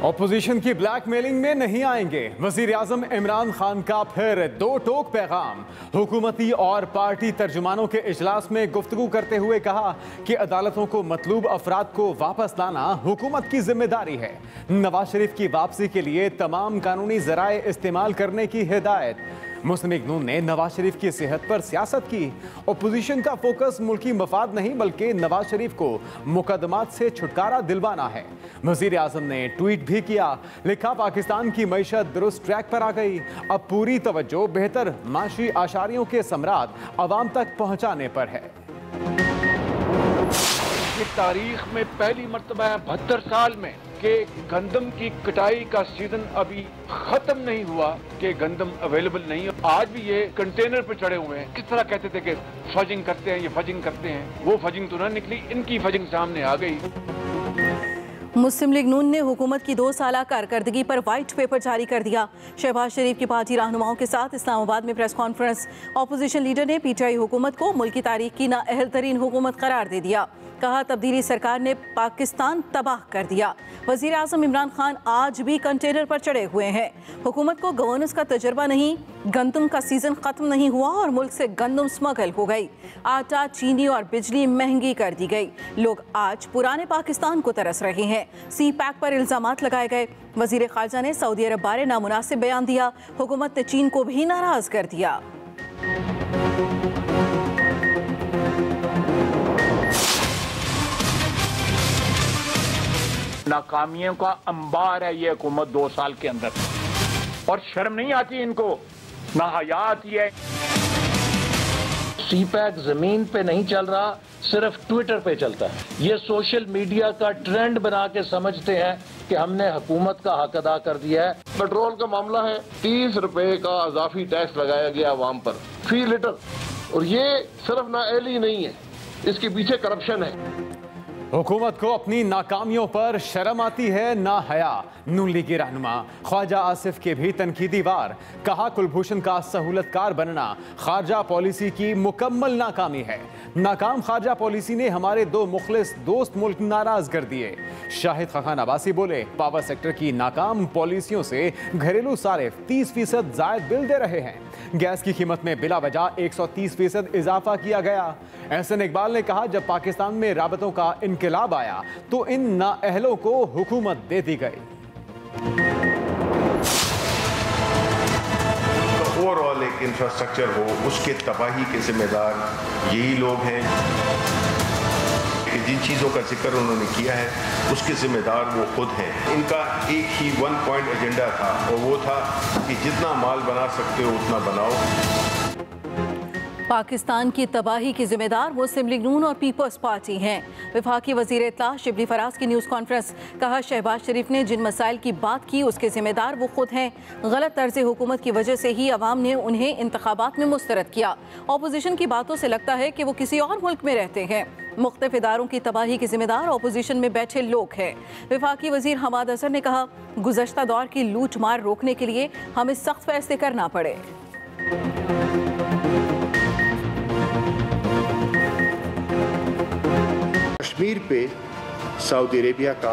Opposition की blackmailing में नहीं आएंगे। वजीर आजम इमरान खान का फिर दो टोक पैगाम। हुकूमती और पार्टी तर्जुमानों के इजलास में गुफ्तगू करते हुए कहा कि अदालतों को मतलूब अफराद को वापस लाना हुकूमत की जिम्मेदारी है। नवाज शरीफ की वापसी के लिए तमाम कानूनी जराए इस्तेमाल करने की हिदायत। मुस्लिम लीग नून ने नवाज शरीफ की सेहत पर सियासत की। ओपोजिशन का फोकस मुल्की मफाद नहीं बल्कि नवाज शरीफ को मुकदमात से छुटकारा दिलवाना है। वजीर आजम ने ट्वीट भी किया, लिखा पाकिस्तान की मईशत दुरुस्त ट्रैक पर आ गई, अब पूरी तवज्जो बेहतर माशी आशारियों के समरात अवाम तक पहुंचाने पर है। तारीख में पहली मर्तबा 72 साल में कि गंदम की कटाई का सीजन अभी खत्म नहीं हुआ कि गंदम अवेलेबल नहीं है। आज भी ये कंटेनर पर चढ़े हुए हैं। किस तरह कहते थे कि फजिंग करते हैं, ये फजिंग करते हैं, वो फजिंग तो ना निकली, इनकी फजिंग सामने आ गई। मुस्लिम लीग नून ने हुकूमत की 2 साला कारकर्दगी पर वाइट पेपर जारी कर दिया। शहबाज शरीफ की पार्टी रहनुमाओं के साथ इस्लामाबाद में प्रेस कॉन्फ्रेंस। ऑपोजिशन लीडर ने पीटीआई हुकूमत को मुल्क की तारीख की नाअहल तरीन हुकूमत करार दे दिया। कहा, तब्दीली सरकार ने पाकिस्तान तबाह कर दिया। वजीर आजम इमरान खान आज भी कंटेनर पर चढ़े हुए हैं। हुकूमत को गवर्नेंस का तजर्बा नहीं, गंदम का सीजन खत्म नहीं हुआ और मुल्क से गंदम स्मगल हो गई। आटा, चीनी और बिजली महंगी कर दी गई। लोग आज पुराने पाकिस्तान को तरस रहे हैं। सी पैक पर इल्जामात लगाए गए। वजीर खारजा ने सऊदी अरब बारे नामुनासिब बयान दिया। हुकूमत ने चीन को भी नाराज कर दिया। नाकामियों का अंबार है ये हुकूमत 2 साल के अंदर, और शर्म नहीं आती इनको, ना हया आती है। सी पैक जमीन पे नहीं चल रहा, सिर्फ ट्विटर पे चलता है। ये सोशल मीडिया का ट्रेंड बना के समझते हैं कि हमने हुकूमत का हक अदा कर दिया है। पेट्रोल का मामला है, 30 रुपए का इजाफी टैक्स लगाया गया अवाम पर फी लीटर, और ये सिर्फ नाअहली नहीं है, इसके पीछे करप्शन है। हुकूमत को अपनी नाकामियों पर शर्म आती है, ना हया। नून लीग के रहनुमा ख्वाजा आसिफ के भी तनकीदी वार। कहा, कुलभूषण का सहूलतकार बनना खारजा पॉलिसी की मुकम्मल नाकामी है। नाकाम खारजा पॉलिसी ने हमारे 2 मुखलिस दोस्त मुल्क नाराज कर दिए। शाहिद खान अब्बासी बोले, पावर सेक्टर की नाकाम पॉलिसियों से घरेलू सारिफ 30% जायद बिल दे रहे हैं। गैस की कीमत में बिला वजह 130% इजाफा किया गया। एहसन इकबाल ने कहा, जब पाकिस्तान में राबतों का इनकलाब आया तो इन नाअहलों को हुकूमत देती गई। ओवरऑल एक इंफ्रास्ट्रक्चर हो, उसके तबाही के जिम्मेदार यही लोग हैं कि जिन चीज़ों का जिक्र उन्होंने किया है उसके जिम्मेदार वो खुद हैं। इनका एक ही 1 पॉइंट एजेंडा था, और वो था कि जितना माल बना सकते हो उतना बनाओ। पाकिस्तान की तबाही की जिम्मेदार मुस्लिम लीग नून और पीपल्स पार्टी हैं। वफाकी वजीर इत्तला शिबली फराज की न्यूज़ कॉन्फ्रेंस। कहा, शहबाज शरीफ ने जिन मसाइल की बात की उसके जिम्मेदार वो खुद हैं। गलत तर्ज हुकूमत की वजह से ही अवाम ने उन्हें इंतखाबात में मुस्तरद किया। ऑपोजिशन की बातों से लगता है कि वो किसी और मुल्क में रहते हैं। मुख्तलिफ इदारों की तबाही के जिम्मेदार ऑपोजिशन में बैठे लोग हैं। वफाकी वजीर हमाद अजहर ने कहा, गुज़श्ता दौर की लूट मार रोकने के लिए हमें सख्त फैसले करना पड़े। कश्मीर पे सऊदी अरेबिया का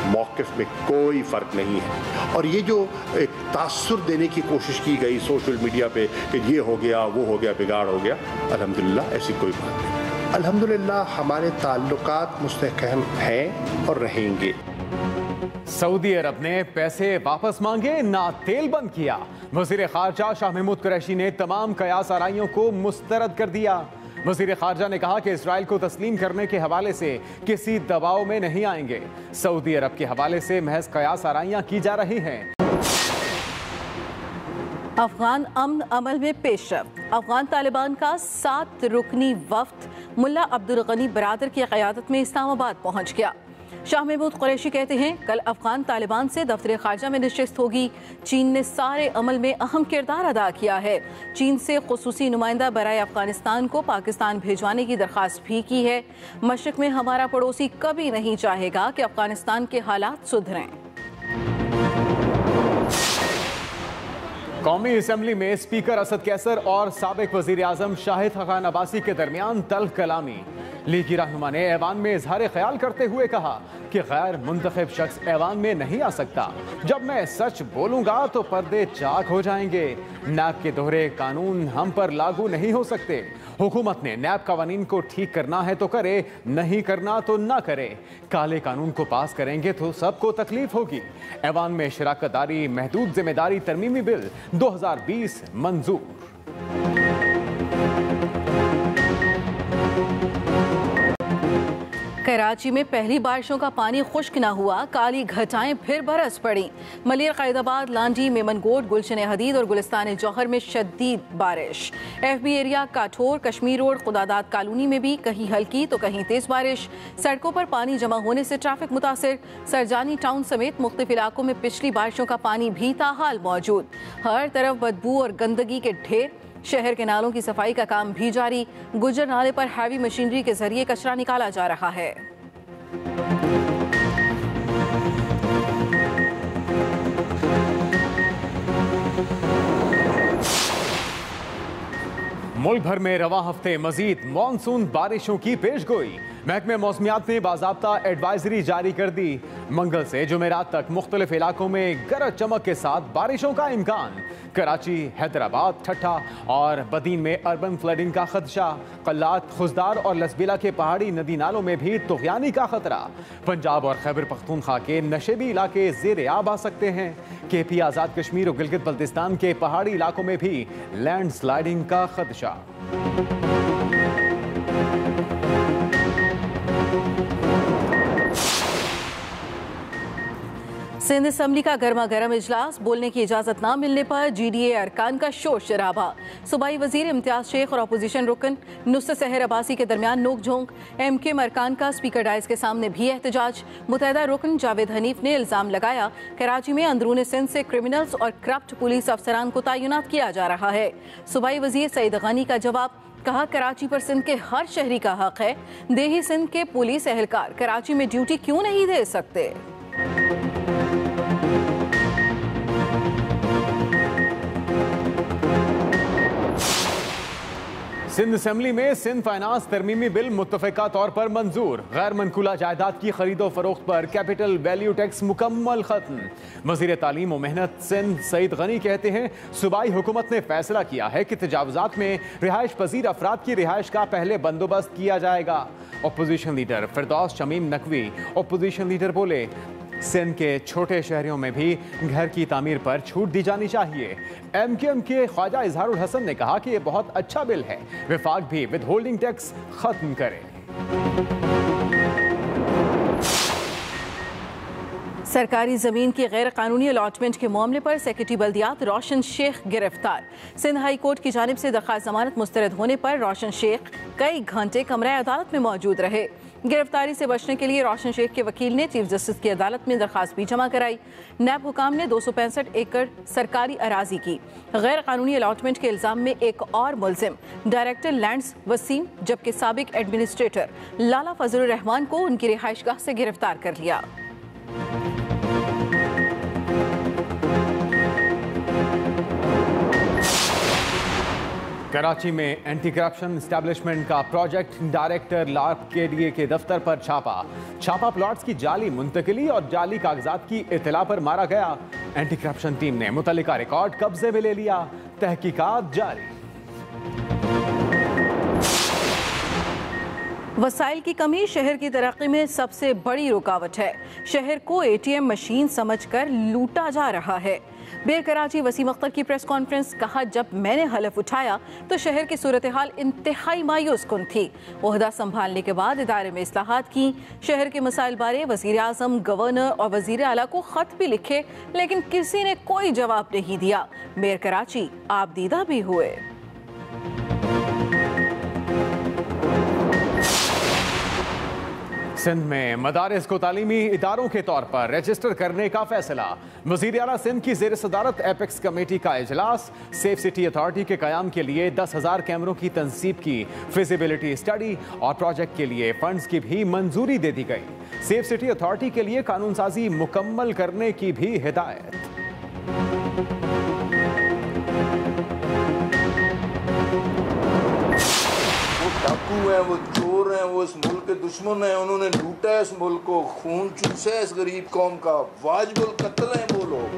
मौक़िफ़ में कोई फ़र्क नहीं है, और ये जो एक तासुर देने की कोशिश की गई सोशल मीडिया पे कि ये हो गया, वो हो गया, बिगाड़ हो गया, अल्हम्दुलिल्लाह ऐसी कोई बात नहीं। अल्हम्दुलिल्लाह हमारे ताल्लुकात मुस्तहकम हैं और रहेंगे। सऊदी अरब ने पैसे वापस मांगे, ना तेल बंद किया। वज़ीर ख़ारजा शाह महमूद कुरैशी ने तमाम कयास आराइयों को मुस्तरद कर दिया। वज़ीर ख़ारजा ने कहा कि इसराइल को तस्लीम करने के हवाले से किसी दबाव में नहीं आएंगे। सऊदी अरब के हवाले से महज कयास आराइयां की जा रही हैं। अफगान अमन अमल में पेशरफ्त। अफगान तालिबान का 7 रुकनी वफ्द मुल्ला अब्दुल गनी बरादर की क़यादत में इस्लामाबाद पहुंच गया। शाह महमूद कुरैशी कहते हैं, कल अफगान तालिबान से दफ्तर खारजा में नशिस्त होगी। चीन ने सारे अमल में अहम किरदार अदा किया है। चीन से खुसूसी नुमाइंदा बराए अफगानिस्तान को पाकिस्तान भिजवाने की दरख्वास्त भी की है। मशरिक में हमारा पड़ोसी कभी नहीं चाहेगा कि अफगानिस्तान के हालात सुधरें। कौमी असेंबली में स्पीकर असद कैसर और साबिक वजीर आजम शाहिद खकान अब्बासी के दरमियान तल्ख कलामी। लीगी रहनुमा ने ऐवान में इजहार ख्याल करते हुए कहा कि गैर मुंतखब शख्स ऐवान में नहीं आ सकता। जब मैं सच बोलूंगा तो पर्दे चाक हो जाएंगे। नैब के दोहरे कानून हम पर लागू नहीं हो सकते। हुकूमत ने नैब कानून को ठीक करना है तो करे, नहीं करना तो ना करे। काले कानून को पास करेंगे तो सबको तकलीफ होगी। ऐवान में शराकत दारी महदूद जिम्मेदारी तरमीमी बिल 2020 मंजूर। कराची में पहली बारिशों का पानी खुश्क न हुआ, काली घटाएं फिर बरस पड़ी। मलिर, कैदाबाद, लांडी, मेमनगोट, गुलशन हदीद और गुलिस्तान जौहर में शदीद बारिश। FB एरिया, काठोर, कश्मीर रोड, खुदादाद कॉलोनी में भी कहीं हल्की तो कहीं तेज बारिश। सड़कों पर पानी जमा होने से ट्रैफिक मुतासिर। सरजानी टाउन समेत मुख्तलिफ इलाकों में पिछली बारिशों का पानी भी ताहाल मौजूद। हर तरफ बदबू और गंदगी के ढेर। शहर के नालों की सफाई का काम भी जारी। गुजर नाले पर हैवी मशीनरी के जरिए कचरा निकाला जा रहा है। मुल्क भर में रवा हफ्ते मजीद मानसून बारिशों की पेशगोई। महकमे मौसमियात ने बाज़ाब्ता एडवाइजरी जारी कर दी। मंगल से जुमेरात तक मुख्तलिफ इलाकों में गरज चमक के साथ बारिशों का इम्कान। कराची, हैदराबाद, ठट्ठा और बदीन में अर्बन फ्लडिंग का खदशा। कल्लात, खुजदार और लसबीला के पहाड़ी नदी नालों में भी तुग़यानी का खतरा। पंजाब और खैबर पख्तूनख्वा के नशेबी इलाके ज़ेरे आब आ सकते हैं। KP, आज़ाद कश्मीर और गिलगित बल्तिस्तान के पहाड़ी इलाकों में भी लैंड स्लाइडिंग का खदशा। सिंध असेंबली का गर्मा गर्म इजलास। बोलने की इजाजत ना मिलने पर GDA अरकान का शोर शराबा। सूबाई वजीर इम्तियाज शेख और अपोजिशन रुकन नुसरत सहर अब्बासी के दरमियान नोक झोंक। MK अरकान का स्पीकर डाइस के सामने भी एहतजाज। मुतहदा रुकन जावेद हनीफ ने इल्जाम लगाया कराची में अंदरून सिंध से क्रिमिनल्स और करप्ट पुलिस अफसरान को तैनात किया जा रहा है। सूबाई वजीर सईद गनी का जवाब, कहा कराची पर सिंध के हर शहरी का हक है। देही सिंध के पुलिस एहलकार कराची में ड्यूटी क्यों नहीं दे सकते। सिंध असेंबली में सिंध फाइनेंस तरमीमी बिल मुत्तफ़िका तौर पर मंजूर। गैर मनकूला जायदाद की खरीदो फरोख्त पर कैपिटल वैल्यू टैक्स मुकम्मल खत्म। वज़ीर तालीम व मेहनत सिंध सईद गनी कहते हैं सूबाई हुकूमत ने फैसला किया है कि तजावुज़ात में रिहाइश पजीर अफराद की रिहाइश का पहले बंदोबस्त किया जाएगा। अपोजिशन लीडर फिरदौस शमीम नकवी अपोजिशन लीडर बोले, सिंध के छोटे शहरों में भी घर की तामीर पर छूट दी जानी चाहिए। MKM के ख्वाजा इजहारुल हसन ने कहा कि यह बहुत अच्छा बिल है। विफाक भी विद होल्डिंग टैक्स खत्म करे। सरकारी जमीन की गैर कानूनी अलॉटमेंट के मामले पर सेक्रेटरी बल्दियात रोशन शेख गिरफ्तार। सिंध हाई कोर्ट की जानिब से दरख्वास्त जमानत मुस्तरद होने पर रोशन शेख कई घंटे कमरा अदालत में मौजूद रहे। गिरफ्तारी से बचने के लिए रोशन शेख के वकील ने चीफ जस्टिस की अदालत में दरख्वास्त भी जमा कराई। नैब हुकाम ने 265 एकड़ सरकारी अराजी की गैर कानूनी अलॉटमेंट के इल्जाम में एक और मुलजिम डायरेक्टर लैंड्स वसीम जबकि साबिक एडमिनिस्ट्रेटर लाला फजलुर रहमान को उनकी रिहाइशगाह से गिरफ्तार कर लिया। कराची में एंटी करप्शन एस्टैब्लिशमेंट का प्रोजेक्ट डायरेक्टर लार्क KDA के दफ्तर पर छापा प्लॉट्स की जाली मुंतकिली और जाली कागजात की इत्तला पर मारा गया। एंटी करप्शन टीम ने मुतल्लिका रिकॉर्ड कब्जे में ले लिया। तहकीकात जारी। वसाइल की कमी शहर की तरक्की में सबसे बड़ी रुकावट है। शहर को ATM मशीन समझकर लूटा जा रहा है। बेर कराची वसीम अख्तर की प्रेस कॉन्फ्रेंस, कहा जब मैंने हलफ उठाया तो शहर की सूरत हाल इंतहाई मायूस कुन थी। ओहदा संभालने के बाद इदारे में इस्लाहात की। शहर के मसाइल बारे वजीर आजम, गवर्नर और वजीर आला को खत भी लिखे लेकिन किसी ने कोई जवाब नहीं दिया। मेयर कराची आप दीदा भी हुए। सिंध में मदारिस को तालीमी इदारों के तौर पर रजिस्टर करने का फैसला। वज़ीर आला सिंध की ज़ेर सदारत एपेक्स कमेटी का इजलास। सेफ सिटी अथॉरिटी के क़याम के लिए 10,000 कैमरों की तंसीब की फिजिबिलिटी स्टडी और प्रोजेक्ट के लिए फंड्स की भी मंजूरी दे दी गई। सेफ सिटी अथॉरिटी के लिए कानून साजी मुकम्मल करने की भी हिदायत। हैं, वो चोर हैं, वो इस मुल्क के दुश्मन हैं, उन्होंने लूटा है इस मुल्क को, खून चूसा है इस गरीब कौम का, वाजिबुल कत्ल हैं वो लोग।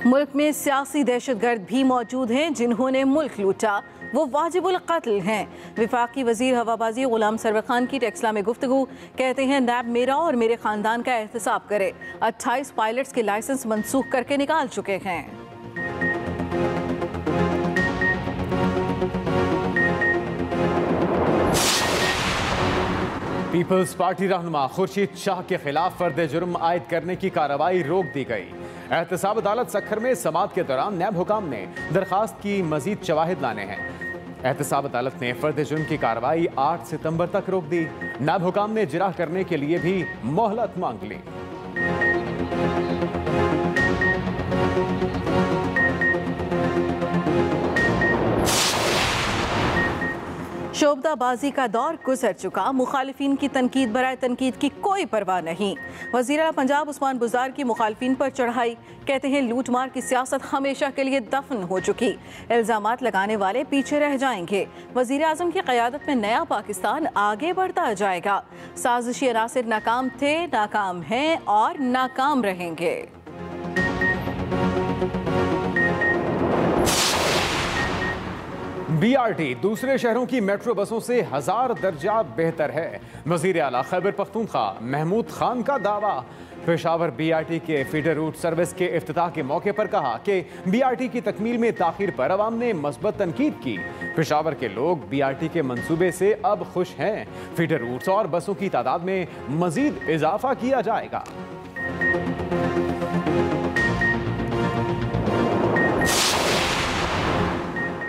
मुल्क में सियासी दहशतगर्द भी मौजूद हैं जिन्होंने मुल्क लूटा, वो वाजिबुल कत्ल हैं। वफाकी वजीर हवाबाजी गुलाम सरवर खान की टेक्सला में गुफ्तगू, कहते हैं नैब मेरा और मेरे खानदान का एहतसाब करे। 28 पायलट्स के लाइसेंस मनसूख करके निकाल चुके हैं। पीपल्स पार्टी रहनुमा खुर्शीद शाह के खिलाफ फर्द जुर्म आयद करने की कार्रवाई रोक दी गई। एहतसाब अदालत सखर में समाअत के दौरान नैब हुकाम ने दरखास्त की मजीद शवाहिद लाने हैं। एहतसाब अदालत ने फर्द जुर्म की कार्रवाई 8 सितंबर तक रोक दी। नैब हुकाम ने जिरह करने के लिए भी मोहलत मांग ली। शोबदाबाजी का दौर गुजर चुका, मुखालिफिन की तनकीद बराए तनकीद की कोई परवाह नहीं। वज़ीर आला पंजाब उस्मान बुज़दार की मुखालिफिन पर चढ़ाई, कहते हैं लूट मार की सियासत हमेशा के लिए दफन हो चुकी, इल्ज़ामात लगाने वाले पीछे रह जाएंगे। वज़ीर आज़म की क़यादत में नया पाकिस्तान आगे बढ़ता जाएगा। साजिशी अनासिर नाकाम थे, नाकाम हैं और नाकाम रहेंगे। BRT दूसरे शहरों की मेट्रो बसों से 1000 दर्जा बेहतर है। वज़ीर आला खैबर पख्तूनख्वा महमूद खान का दावा। पेशावर BRT के फीडर रूट सर्विस के इफ्तिताह के मौके पर कहा कि BRT की तकमील में ताखीर पर अवाम ने मस्बत तनकीद की। पेशावर के लोग BRT के मंसूबे से अब खुश हैं। फीडर रूट्स और बसों की तादाद में मजीद इजाफा किया जाएगा।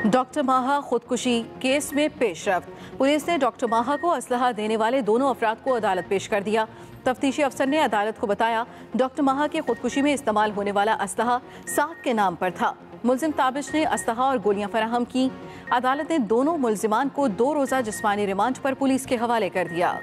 डॉक्टर माहा खुदकुशी केस में पेशरफ्त, पुलिस ने डॉक्टर माहा को असलहा देने वाले दोनों अफराद को अदालत पेश कर दिया। तफ्तीशी अफसर ने अदालत को बताया डॉक्टर माहा के खुदकुशी में इस्तेमाल होने वाला असलहा साद के नाम पर था। मुलजिम ताबिश ने असलहा और गोलियां फराहम की। अदालत ने दोनों मुलजिमान को 2 रोज़ा जिस्मानी रिमांड पर पुलिस के हवाले कर दिया।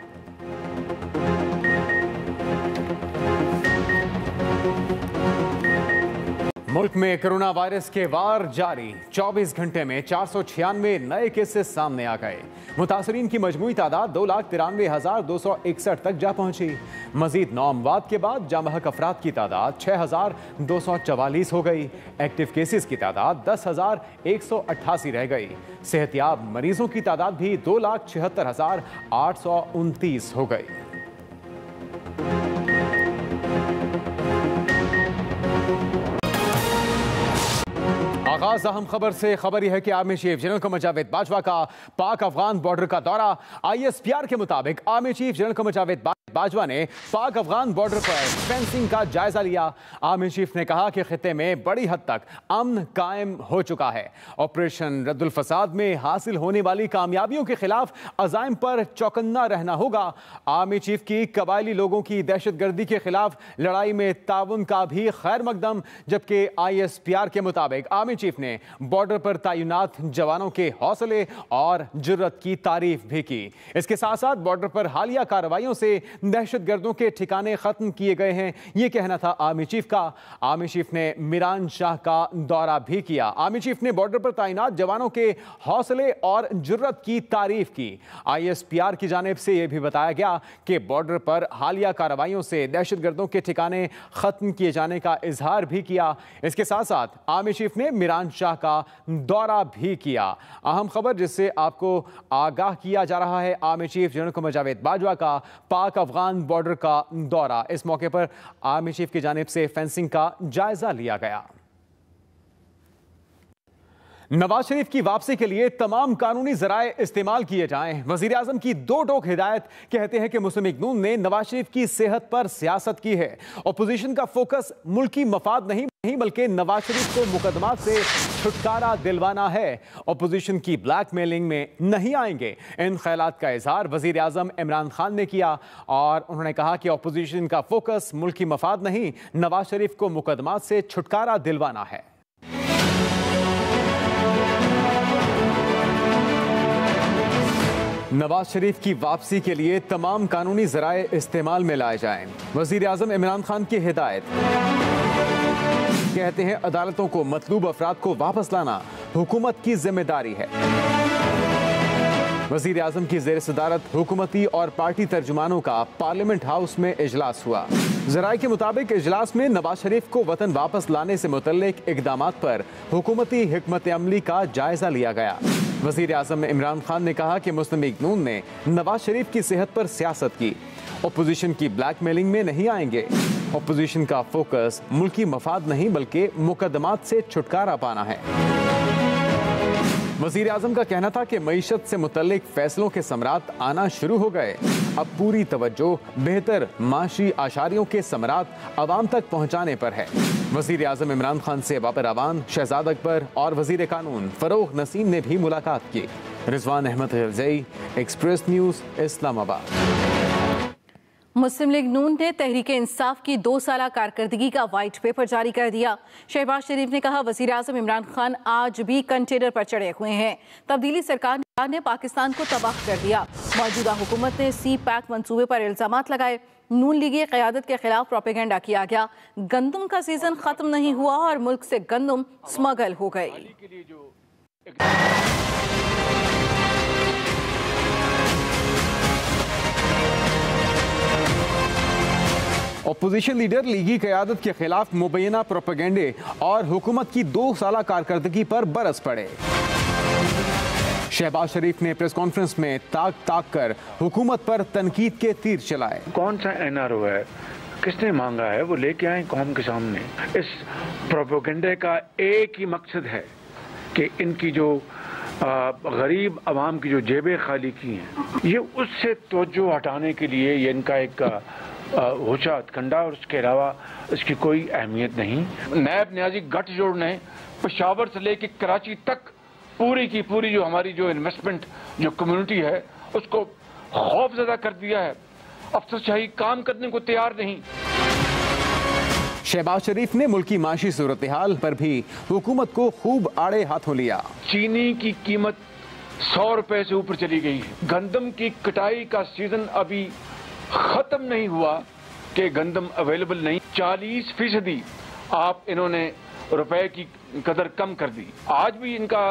मुल्क में कोरोना वायरस के वार जारी। 24 घंटे में 496 नए केसेस सामने आ गए। मुतासरीन की मजमूई तादाद 2,93,261 तक जा पहुंची। मजीद 9 अमवात के बाद जामहक अफराद की तादाद 6,244 हो गई। एक्टिव केसेस की तादाद 10,188 रह गई। सेहतियाब मरीजों की तादाद भी 2,76,829 हो गई। आगाज अहम खबर से। खबर यह है कि army chief general Qamar Javed Bajwa का पाक अफगान बॉर्डर का दौरा। ISPR के मुताबिक army chief general Qamar Javed Bajwa ने पाक अफगान बॉर्डर पर फेंसिंग का जायजा लिया। आर्मी चीफ ने कहा कि खित्ते में बड़ी हद तक अमन कायम हो चुका है। ऑपरेशन रद्दुल फसाद में हासिल होने वाली कामयाबियों के खिलाफ अज़ाइम पर चौकन्ना रहना होगा। आर्मी चीफ की कबायली लोगों की दहशतगर्दी के खिलाफ लड़ाई में ताउन का भी खैर मकदम। जबकि ISPR के मुताबिक आर्मी चीफ ने बॉर्डर पर तैनात जवानों के हौसले और जुर्रत की तारीफ भी की। इसके साथ साथ बॉर्डर पर हालिया कार्रवाइयों से दहशतगर्दों के ठिकाने खत्म किए गए हैं, यह कहना था आर्मी चीफ का। आर्मी चीफ ने मीरान शाह का दौरा भी किया। आर्मी चीफ ने बॉर्डर पर तैनात जवानों के हौसले और जुर्रत की तारीफ की। ISPR की जानिब से यह भी बताया गया कि बॉर्डर पर हालिया कार्रवाइयों से दहशतगर्दों के ठिकाने खत्म किए जाने का इजहार भी किया। इसके साथ साथ आर्मी चीफ ने मीरान शाह का दौरा भी किया। अहम खबर जिससे आपको आगाह किया जा रहा है, army chief general Qamar Javed Bajwa का पाक अफगान बॉर्डर का दौरा। इस मौके पर आर्मी चीफ की जानिब से फेंसिंग का जायजा लिया गया। नवाज शरीफ की वापसी के लिए तमाम कानूनी जराए इस्तेमाल किए जाएं। वजीर आजम की 2 टोक हिदायत। कहते हैं कि मुस्लिम लीग नून ने नवाज शरीफ की सेहत पर सियासत की है। अपोजिशन का फोकस मुल्की मफाद नहीं बल्कि नवाज शरीफ को मुकदमात से छुटकारा दिलवाना है। अपोजिशन की ब्लैकमेलिंग में नहीं आएंगे। इन ख्यालात का इजहार वजीर आजम इमरान खान ने किया और उन्होंने कहा कि अपोजिशन का फोकस मुल्की मफाद नहीं, नवाज शरीफ को मुकदमात से छुटकारा दिलवाना है। नवाज शरीफ की वापसी के लिए तमाम कानूनी जराए इस्तेमाल में लाए जाएं। वजीर आजम इमरान खान की हिदायत। कहते हैं अदालतों को मतलूब अफराद को वापस लाना हुकूमत की जिम्मेदारी है। वजीर आजम की जेर सदारत हुकूमती और पार्टी तर्जुमानों का पार्लियामेंट हाउस में इजलास हुआ। जराये के मुताबिक इजलास में नवाज शरीफ को वतन वापस लाने से मुतल्लिक इकदामात पर हुकूमती हिकमत अमली का जायजा लिया गया। वजीर आजम इमरान खान ने कहा कि मुस्लिम लीग नून ने नवाज शरीफ की सेहत पर सियासत की, अपोजिशन की ब्लैकमेलिंग में नहीं आएंगे। अपोजिशन का फोकस मुल्की मफाद नहीं बल्कि मुकदमात से छुटकारा पाना है। वजीर आजम का कहना था कि मईशत से मुतल्लिक फैसलों के समरात आना शुरू हो गए। अब पूरी तवज्जो बेहतर माशी आशारियों के समरात अवाम तक पहुंचाने पर है। वजीर आजम इमरान खान से बाबर अवान, शहजाद अकबर और वजीर कानून फरोग नसीम ने भी मुलाकात की। Rizwan Ahmed Girzai, express news, Islamabad. मुस्लिम लीग नून ने तहरीके इंसाफ की 2 साला कारकर्दगी का व्हाइट पेपर जारी कर दिया। शहबाज शरीफ ने कहा, वजीर आजम इमरान खान आज भी कंटेनर पर चढ़े हुए हैं। तब्दीली सरकार ने पाकिस्तान को तबाह कर दिया। मौजूदा हुकूमत ने सी पैक मंसूबे पर इल्जामात लगाए। नून लीगी क़यादत के खिलाफ प्रोपेगेंडा किया गया। गंदम का सीजन खत्म नहीं हुआ और मुल्क से गंदम स्मगल हो गई। अपोजिशन लीडर लीगी क़यादत के खिलाफ मुबैना प्रोपेगेंडे और हुकूमत की 2 साला कारकर्दगी पर बरस पड़े। शहबाज शरीफ ने प्रेस कॉन्फ्रेंस में ताक ताक कर हुकूमत पर तनकीद के तीर चलाए। कौन सा एनआरओ है, किसने मांगा है, वो लेके आए कौम के सामने। इस प्रोपेगेंडे का एक ही मकसद है कि इनकी जो गरीब आवाम की जो जेबें खाली की हैं, ये उससे तवज्जो हटाने के लिए ये इनका एक होशा हथकंडा, और उसके अलावा इसकी कोई अहमियत नहीं। नैब न्याजी गठजोड़ ने पेशावर से लेकर कराची तक पूरी की पूरी जो हमारी जो इन्वेस्टमेंट जो कम्युनिटी है उसको खौफजदा कर दिया है। अफसरशाही काम करने को तैयार नहीं। शहबाज शरीफ ने मुल्की माशी सूरत हाल पर भी हुकूमत को खूब आड़े हाथों लिया। चीनी की कीमत 100 रुपए से ऊपर चली गई है। गंदम की कटाई का सीजन अभी खत्म नहीं हुआ कि गंदम अवेलेबल नहीं। 40% आप इन्होंने रुपए की कदर कम कर दी। आज भी इनका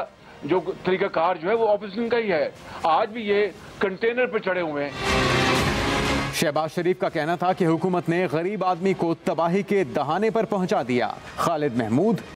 जो तरीकाकार जो है वो ऑपोजिशन का ही है। आज भी ये कंटेनर पर चढ़े हुए हैं। शहबाज शरीफ का कहना था कि हुकूमत ने गरीब आदमी को तबाही के दहाने पर पहुंचा दिया। खालिद महमूद,